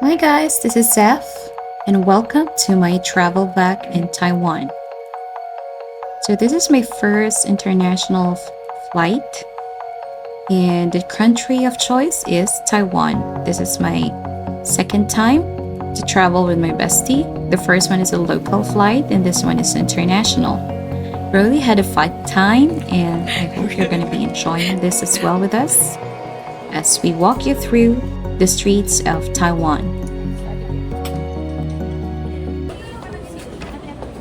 Hi guys, this is Zeph, and welcome to my travel back in Taiwan. So this is my first international flight, and the country of choice is Taiwan. This is my second time to travel with my bestie. The first one is a local flight, and this one is international. Really had a fun time, and I hope you're going to be enjoying this as well with us as we walk you through the streets of Taiwan.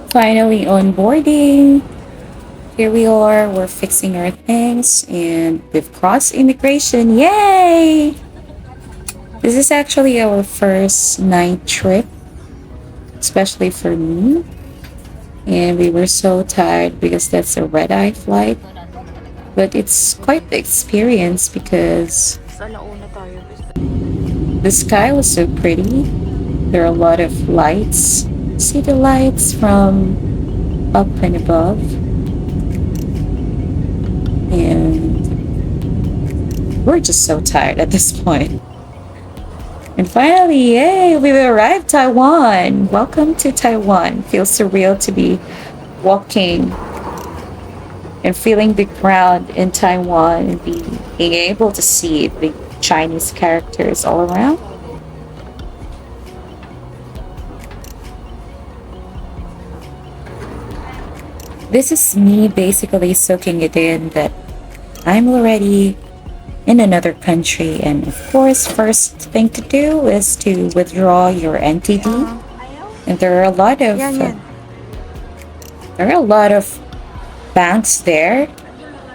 Finally on boarding. Here we are, we're fixing our things and we've crossed immigration. Yay! This is actually our first night trip, especially for me. And we were so tired because that's a red-eye flight. But it's quite the experience because the sky was so pretty. There are a lot of lights. See the lights from up and above. And we're just so tired at this point. And finally, yay, we've arrived Taiwan. Welcome to Taiwan. Feels surreal to be walking and feeling the ground in Taiwan and being able to see the Chinese characters all around. This is me basically soaking it in that I'm already in another country, and of course first thing to do is to withdraw your NTD. And there are a lot of banks there,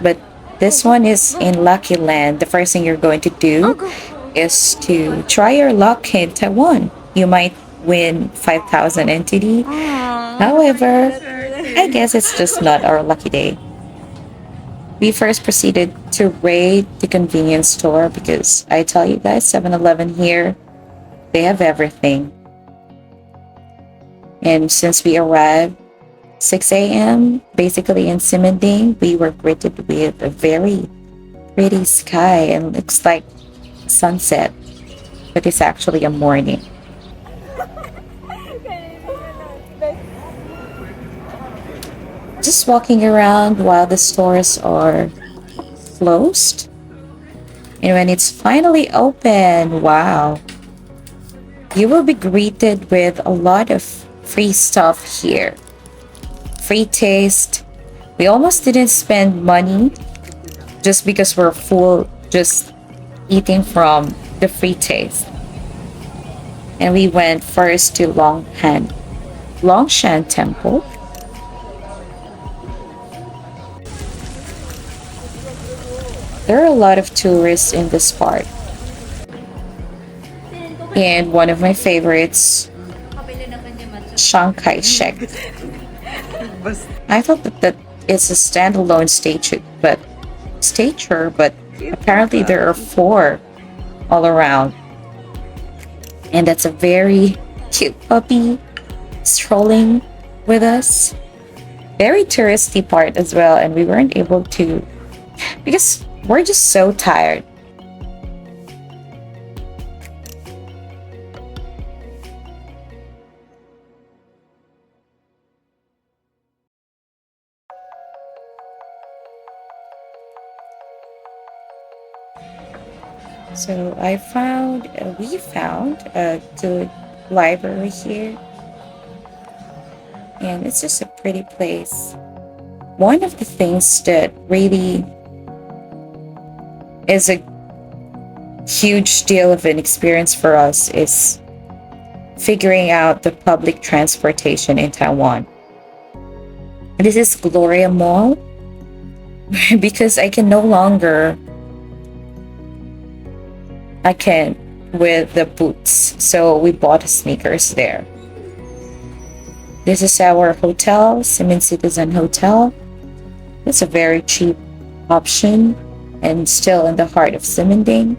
but this one is in Lucky Land. The first thing you're going to do is to try your luck in Taiwan. You might win 5,000 NTD. However, I guess it's just not our lucky day. We first proceeded to raid the convenience store because I tell you guys, 7-Eleven here, they have everything. And since we arrived 6 a.m., basically in Simanding, we were greeted with a very pretty sky and looks like sunset, but it's actually a morning. Just walking around while the stores are closed. And when it's finally open, wow, you will be greeted with a lot of free stuff here. Free taste. We almost didn't spend money just because we're full, just eating from the free taste. And we went first to Longshan Temple. There are a lot of tourists in this part. And one of my favorites, Chiang Kai-shek. I thought that it's a standalone statue, but apparently there are 4 all around. And that's a very cute puppy strolling with us. Very touristy part as well, and we weren't able to because we're just so tired. So we found a good library here. And it's just a pretty place. One of the things that really is a huge deal of an experience for us is figuring out the public transportation in Taiwan. This is Gloria Mall because I can with the boots, so we bought sneakers there. This is our hotel, Simin Citizen Hotel. It's a very cheap option and still in the heart of Simanding.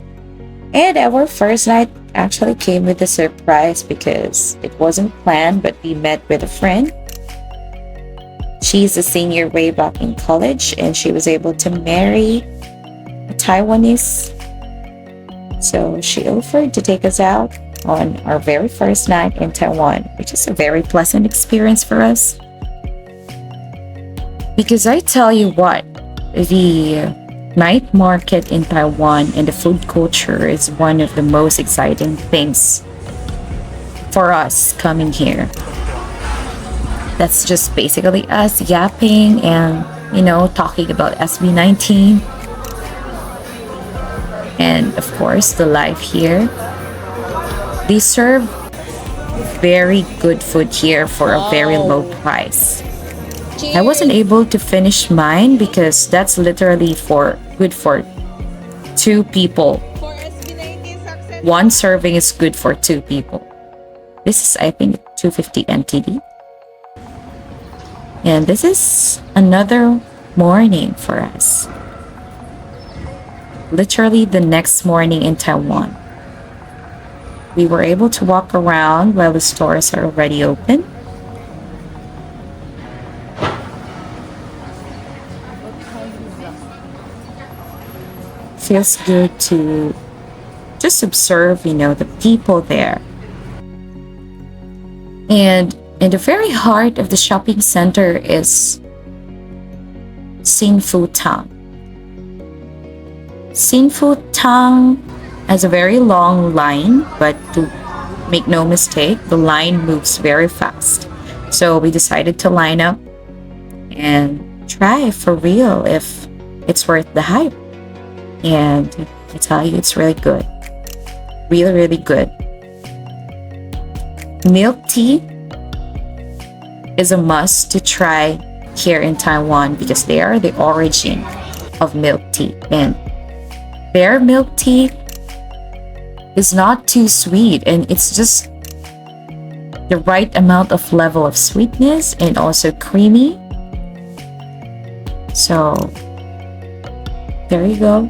And our first night actually came with a surprise because it wasn't planned, but we met with a friend. She's a senior way back in college, and she was able to marry a Taiwanese. So she offered to take us out on our very first night in Taiwan, which is a very pleasant experience for us. Because I tell you what, the night market in Taiwan and the food culture is one of the most exciting things for us coming here. That's just basically us yapping and, talking about SB19. And of course, the life here. They serve very good food here for a very low price. I wasn't able to finish mine because that's literally good for 2 people. One serving is good for 2 people. This is, I think, 250 NTD. And this is another morning for us. Literally the next morning in Taiwan. We were able to walk around while the stores are already open. Feels good to just observe, the people there. And in the very heart of the shopping center is Sinfu Town. Sinfu Town has a very long line, but to make no mistake, the line moves very fast. So we decided to line up and try for real if it's worth the hype. And I tell you, it's really good. Really, really good. Milk tea is a must to try here in Taiwan because they are the origin of milk tea. And their milk tea is not too sweet, and it's just the right amount of level of sweetness and also creamy. So there you go.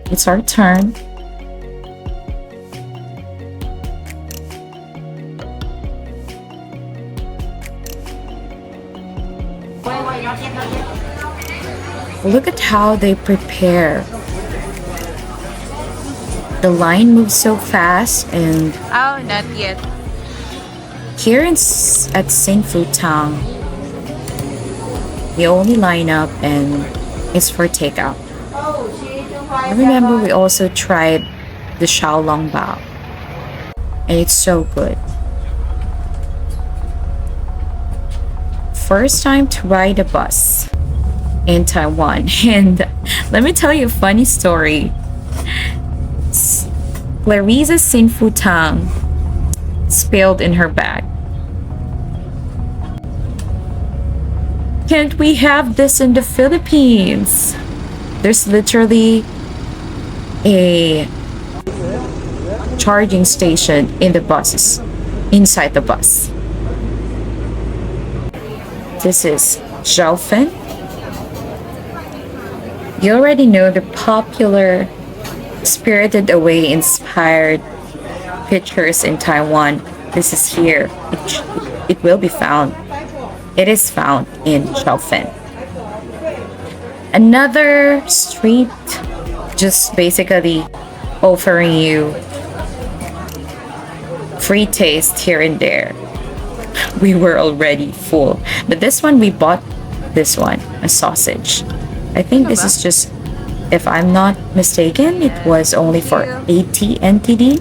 It's our turn. Look at how they prepare. The line moves so fast, and oh, not yet. Here at Sinfu Town, we only line up and it's for takeout. I remember we also tried the Xiaolong Bao, and it's so good. First time to ride a bus in Taiwan, and let me tell you a funny story. Clarice's Sinfu Tang spilled in her bag. Can't we have this in the Philippines? There's literally a charging station in the buses, inside the bus. This is Zhaofen. You already know the popular Spirited Away inspired pictures in Taiwan. This is here. It will be found. It is found in Zhaofen. Another street just basically offering you free taste here and there. We were already full. But this one, we bought this one, a sausage. I think this is just, if I'm not mistaken, it was only for 80 NTD.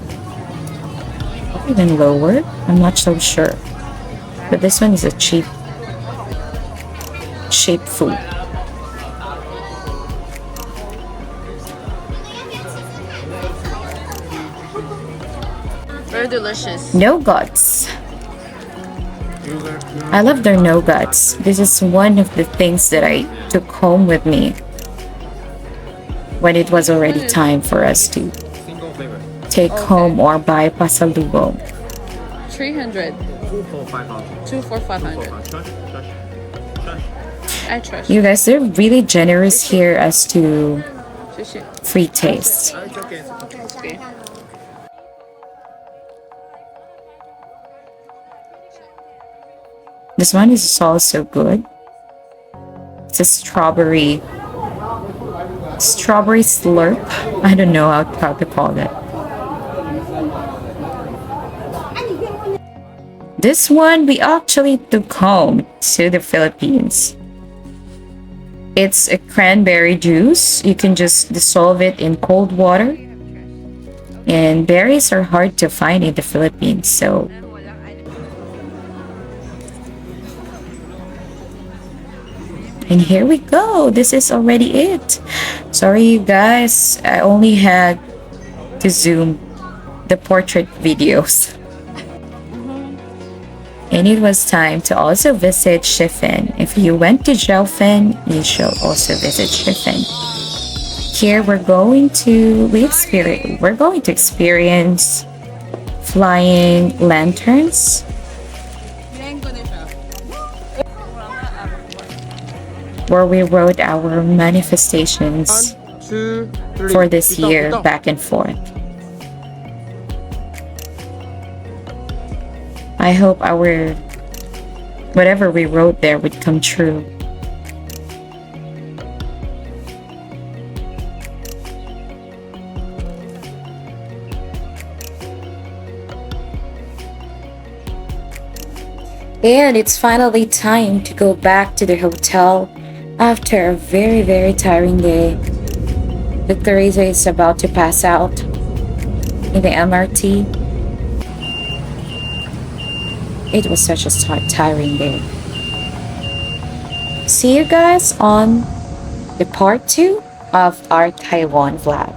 Even lower. I'm not so sure. But this one is a cheap food. Very delicious. No guts. I love their no guts. This is one of the things that I took home with me when it was already time for us to take home or buy pasalubong. 300. 2 for 500. I trust You guys, they're really generous here as to you. free taste. Okay. This one is also good. It's a strawberry slurp. I don't know how to call that. This one we actually took home to the Philippines. It's a cranberry juice. You can just dissolve it in cold water. And berries are hard to find in the Philippines, so and here we go. This is already it. Sorry, you guys. I only had to zoom the portrait videos. And it was time to also visit Shifen. If you went to Zhaofen, you should also visit Shifen. Here we're going to experience flying lanterns, where we wrote our manifestations for this year back and forth. I hope our whatever we wrote there would come true. And it's finally time to go back to the hotel after a very, very tiring day. The Teresa is about to pass out in the MRT. It was such a tiring day. See you guys on the part 2 of our Taiwan vlog.